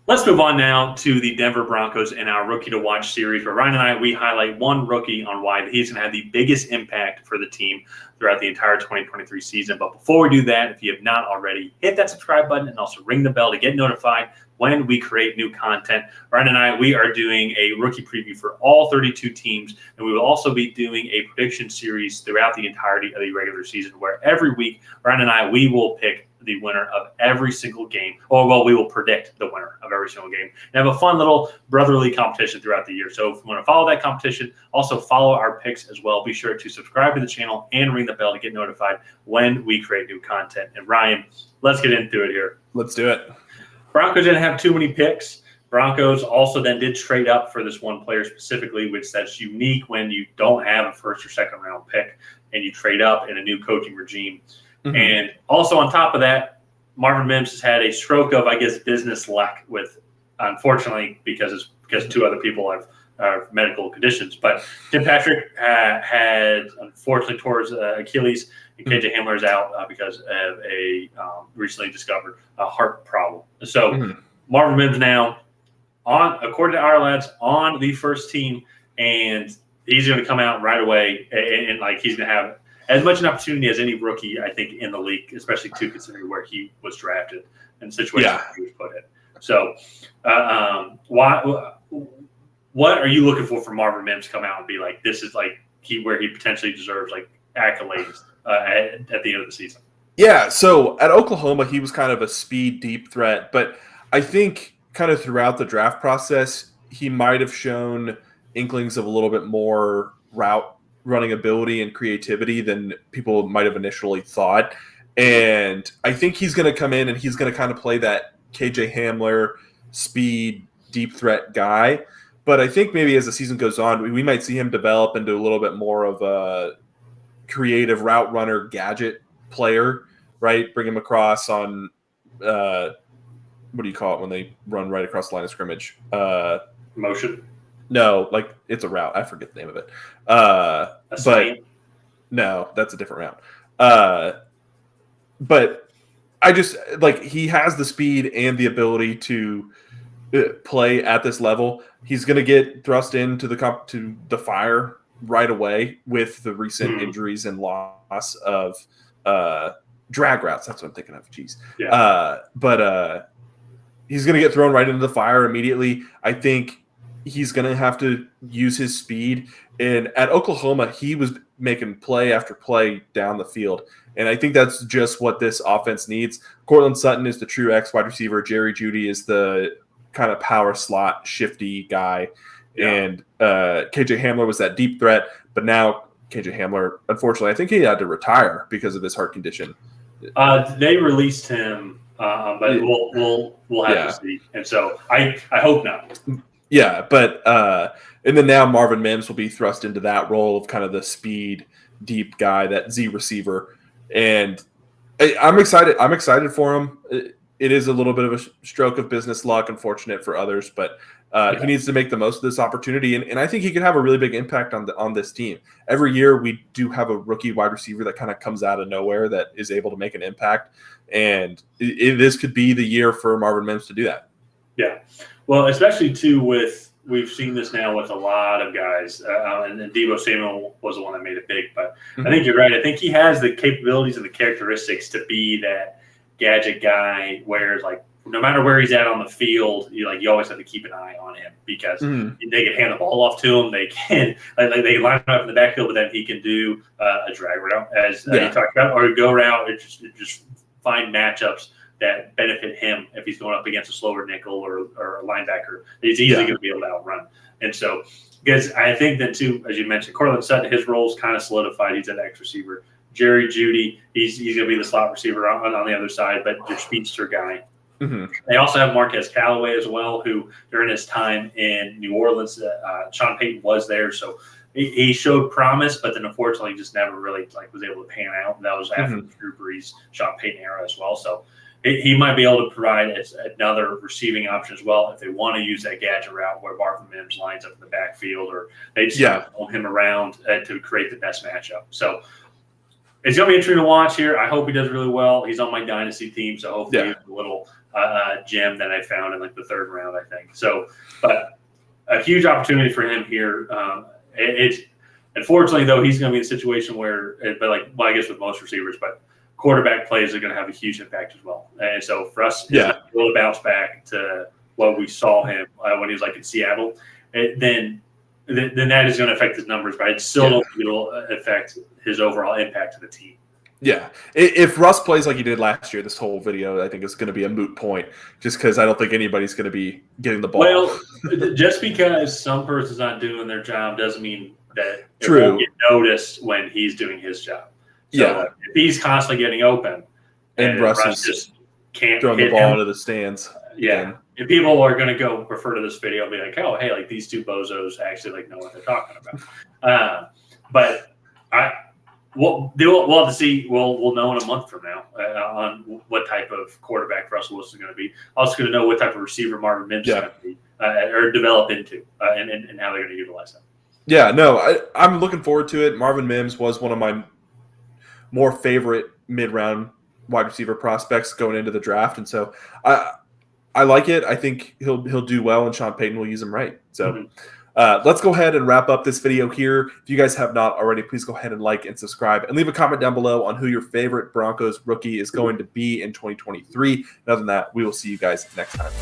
Let's move on now to the Denver Broncos and our Rookie to Watch series, where Ryan and I, we highlight one rookie on why he's going to have the biggest impact for the team throughout the entire 2023 season. But before we do that, if you have not already, hit that subscribe button and also ring the bell to get notified when we create new content. Ryan and I, we are doing a rookie preview for all 32 teams, and we will also be doing a prediction series throughout the entirety of the regular season, where every week, Ryan and I, we will pick the winner of every single game. We will predict the winner of every single game and have a fun little brotherly competition throughout the year. So if you want to follow that competition, also follow our picks as well. Be sure to subscribe to the channel and ring the bell to get notified when we create new content. And Ryan, let's get into it here. Let's do it. Broncos didn't have too many picks. Broncos also then did trade up for this one player specifically, which that's unique when you don't have a first or second round pick and you trade up in a new coaching regime. Mm-hmm. And also on top of that, Marvin Mims has had a stroke of, I guess, business luck with, unfortunately, because two other people have medical conditions. But Tim Patrick had, unfortunately, towards Achilles, and KJ Hamler is out because of a recently discovered heart problem. So Marvin Mims now, according to our lads, on the first team, and he's going to come out right away, and like he's going to have as much an opportunity as any rookie, I think, in the league, especially to considering where he was drafted and the situation he was put in. So, what are you looking for Marvin Mims to come out and be like, this is like where he potentially deserves like accolades at the end of the season? Yeah, so at Oklahoma, he was kind of a speed deep threat, but I think kind of throughout the draft process, he might have shown inklings of a little bit more route running ability and creativity than people might have initially thought. And I think he's going to come in and he's going to kind of play that KJ Hamler speed deep threat guy. But I think maybe as the season goes on, we might see him develop into a little bit more of a creative route runner gadget player, right? Bring him across on what do you call it when they run right across the line of scrimmage? Motion. No, like it's a route. I forget the name of it. But no, that's a different route. But I just like he has the speed and the ability to play at this level. He's going to get thrust into the fire right away with the recent injuries and loss of drag routes. That's what I'm thinking of. Jeez. Yeah. But he's going to get thrown right into the fire immediately. I think he's going to have to use his speed. And at Oklahoma, he was making play after play down the field. And I think that's just what this offense needs. Cortland Sutton is the true X wide receiver. Jerry Jeudy is the kind of power slot shifty guy. Yeah. And KJ Hamler was that deep threat. But now KJ Hamler, unfortunately, I think he had to retire because of his heart condition. They released him, but we'll have to see. And so I hope not. Yeah, but and then now Marvin Mims will be thrust into that role of kind of the speed deep guy, that Z receiver, and I'm excited. I'm excited for him. It is a little bit of a stroke of business luck, unfortunate for others, but he needs to make the most of this opportunity, and I think he could have a really big impact on this team. Every year we do have a rookie wide receiver that kind of comes out of nowhere that is able to make an impact, and this could be the year for Marvin Mims to do that. Yeah. Well, especially too we've seen this now with a lot of guys, and Deebo Samuel was the one that made it big. But I think you're right. I think he has the capabilities and the characteristics to be that gadget guy, where like no matter where he's at on the field, you always have to keep an eye on him because they can hand the ball off to him. They can they line him up in the backfield, but then he can do a drag route as you talked about, or a go route, or just find matchups that benefit him if he's going up against a slower nickel or a linebacker. He's easily going to be able to outrun. And so, because I think that too, as you mentioned, Cortland Sutton, his role's kind of solidified. He's an X receiver. Jerry Jeudy, he's going to be the slot receiver on the other side, but your speedster guy. They also have Marquez Callaway as well, who during his time in New Orleans, Sean Payton was there, so he showed promise, but then unfortunately just never really was able to pan out. And that was after the Drew Brees, Sean Payton era as well. So he might be able to provide another receiving option as well if they want to use that gadget route where Marvin Mims lines up in the backfield, or they just pull him around to create the best matchup. So it's going to be interesting to watch here. I hope he does really well. He's on my dynasty team, so hopefully it's a little gem that I found in like the 3rd round, I think. So, but a huge opportunity for him here. It's unfortunately though he's going to be in a situation where, but like well, I guess with most receivers, but quarterback plays are going to have a huge impact as well. And so for us, we'll bounce back to what we saw him when he was like in Seattle. Then that is going to affect his numbers, but I still don't think it'll affect his overall impact to the team. Yeah. If Russ plays like he did last year, this whole video, I think, is going to be a moot point just because I don't think anybody's going to be getting the ball. Well, just because some person's not doing their job doesn't mean that it won't get noticed when he's doing his job. So if he's constantly getting open and Russ just can't throwing the ball into the stands. Yeah. And people are going to go refer to this video and be like, oh, hey, like these two bozos actually like know what they're talking about. But we'll have to see. We'll know in a month from now on what type of quarterback Russell Wilson is going to be. Also going to know what type of receiver Marvin Mims is going to be or develop into and how they're going to utilize them. Yeah, no, I'm looking forward to it. Marvin Mims was one of my more favorite mid-round wide receiver prospects going into the draft, and so I like it. I think he'll do well, and Sean Payton will use him right. So let's go ahead and wrap up this video here. If you guys have not already, please go ahead and like and subscribe, and leave a comment down below on who your favorite Broncos rookie is going to be in 2023. And other than that, we will see you guys next time.